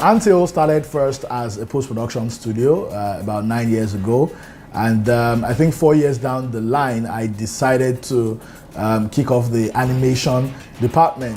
Anthill started first as a post-production studio about 9 years ago. And I think 4 years down the line, I decided to kick off the animation department.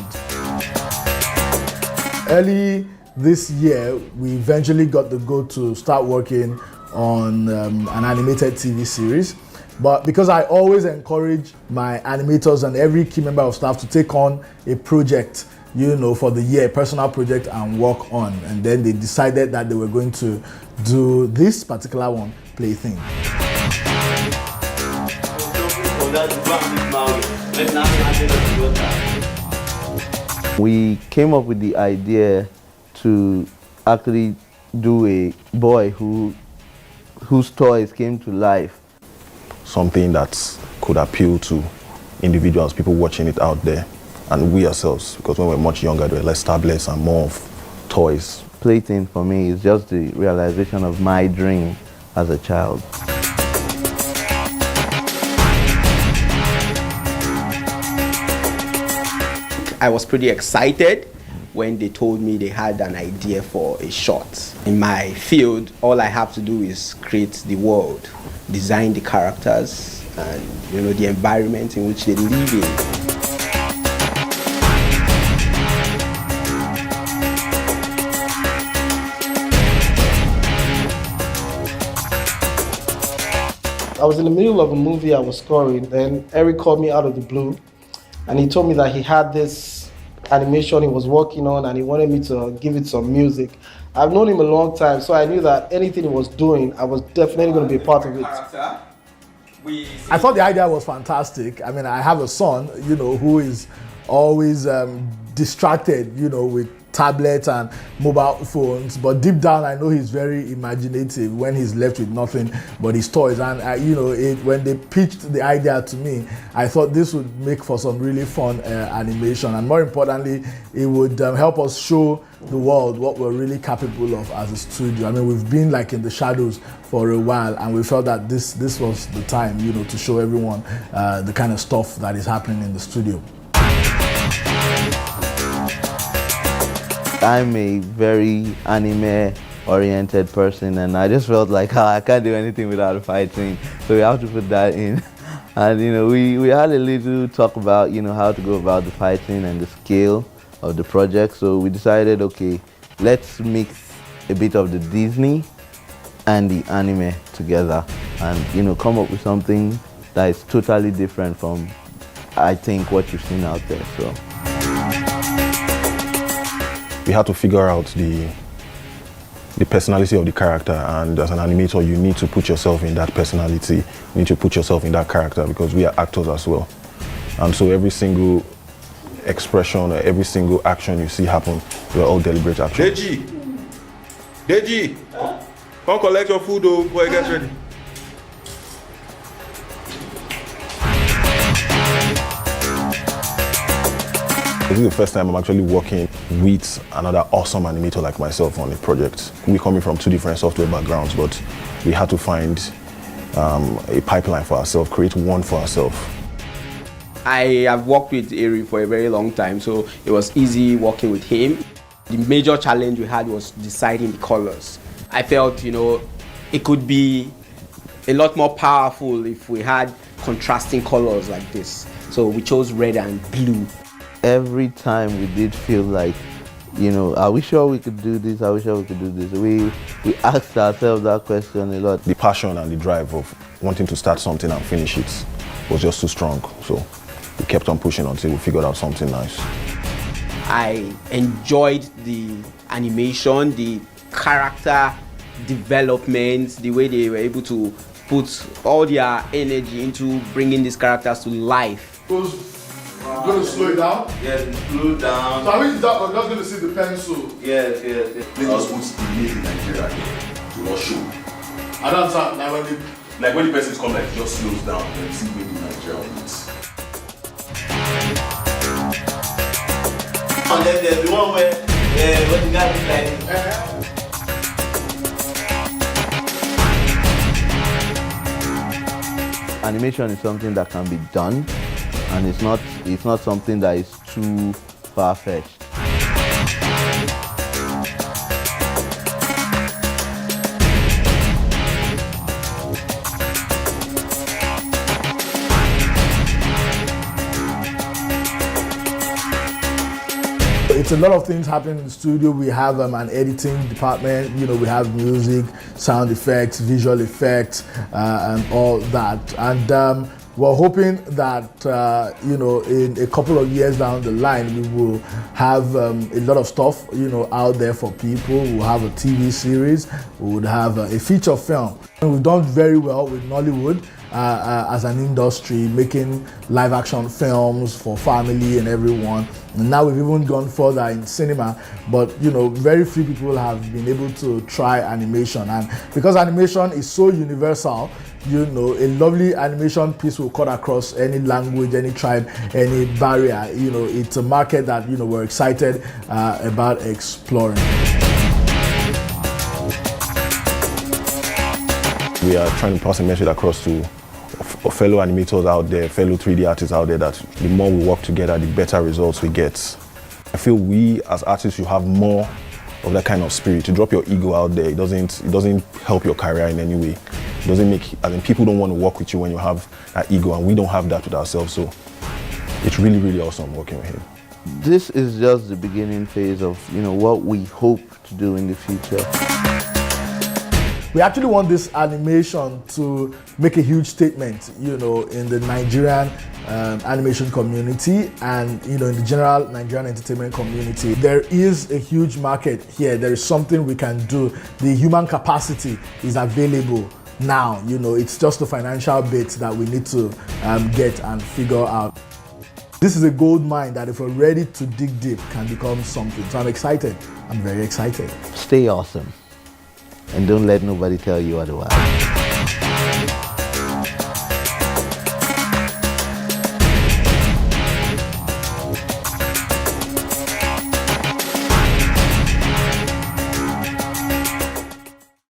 Early this year, we eventually got the go to start working on an animated TV series. But because I always encourage my animators and every key member of staff to take on a project, you know, for the year, personal project, and work on. And then they decided that they were going to do this particular one, Plaything. We came up with the idea to actually do a boy whose toys came to life. Something that could appeal to individuals, people watching it out there, and we ourselves, because when we were much younger, there were less tablets and more of toys. Plaything for me is just the realization of my dream as a child. I was pretty excited when they told me they had an idea for a short. In my field, all I have to do is create the world, design the characters, and the environment in which they live in. I was in the middle of a movie I was scoring, then Eric called me out of the blue, and he told me that he had this animation he was working on and he wanted me to give it some music. I've known him a long time, so I knew that anything he was doing, I was definitely going to be a part of it. I thought the idea was fantastic. I mean, I have a son, who is always distracted, with tablets and mobile phones, but deep down I know he's very imaginative when he's left with nothing but his toys. And when they pitched the idea to me, I thought this would make for some really fun animation, and more importantly, it would help us show the world what we're really capable of as a studio. I mean, we've been like in the shadows for a while, and we felt that this was the time, to show everyone the kind of stuff that is happening in the studio. I'm a very anime-oriented person, and I just felt like I can't do anything without a fight scene, so we have to put that in. And we had a little talk about how to go about the fight scene and the scale of the project. So we decided, okay, let's mix a bit of the Disney and the anime together, and come up with something that is totally different from, I think, what you've seen out there. So we had to figure out the personality of the character, and as an animator, you need to put yourself in that personality, you need to put yourself in that character, because we are actors as well. And so every single expression or every single action you see happen, we're all deliberate action. Deji, come collect your food before it gets ready. This is the first time I'm actually working with another awesome animator like myself on a project. We're coming from two different software backgrounds, but we had to find a pipeline for ourselves, create one for ourselves. I have worked with Ari for a very long time, so it was easy working with him. The major challenge we had was deciding the colors. I felt, it could be a lot more powerful if we had contrasting colors like this. So we chose red and blue. Every time we did feel like, are we sure we could do this? Are we sure we could do this? We asked ourselves that question a lot. The passion and the drive of wanting to start something and finish it was just too strong. So we kept on pushing until we figured out something nice. I enjoyed the animation, the character development, the way they were able to put all their energy into bringing these characters to life. I'm going to slow it down? Yes, slow down. So I mean, I'm just going to see the pencil. Yes. Let us put the made in Nigeria to not show. I don't understand. Like when the person comes, like just slows down and see made in Nigeria on it. And then there's the one where when the guy is like Animation is something that can be done, and it's not something that is too far-fetched. It's a lot of things happening in the studio. We have an editing department, we have music, sound effects, visual effects, and all that. And we're hoping that, in a couple of years down the line, we will have a lot of stuff, out there for people. We'll have a TV series, we would have a feature film. And we've done very well with Nollywood as an industry, making live action films for family and everyone. And now we've even gone further in cinema, but very few people have been able to try animation. And because animation is so universal, a lovely animation piece will cut across any language, any tribe, any barrier. It's a market that we're excited about exploring. We are trying to pass a message across to fellow animators out there, fellow 3D artists out there, that the more we work together, the better results we get. I feel we as artists should have more of that kind of spirit, to drop your ego out there. It doesn't help your career in any way. It doesn't make, people don't want to work with you when you have that ego, and we don't have that with ourselves. So it's really, really awesome working with him. This is just the beginning phase of what we hope to do in the future. We actually want this animation to make a huge statement, in the Nigerian animation community and, in the general Nigerian entertainment community. There is a huge market here. There is something we can do. The human capacity is available now. It's just the financial bit that we need to get and figure out. This is a gold mine that, if we're ready to dig deep, can become something. So I'm excited. I'm very excited. Stay awesome. And don't let nobody tell you otherwise.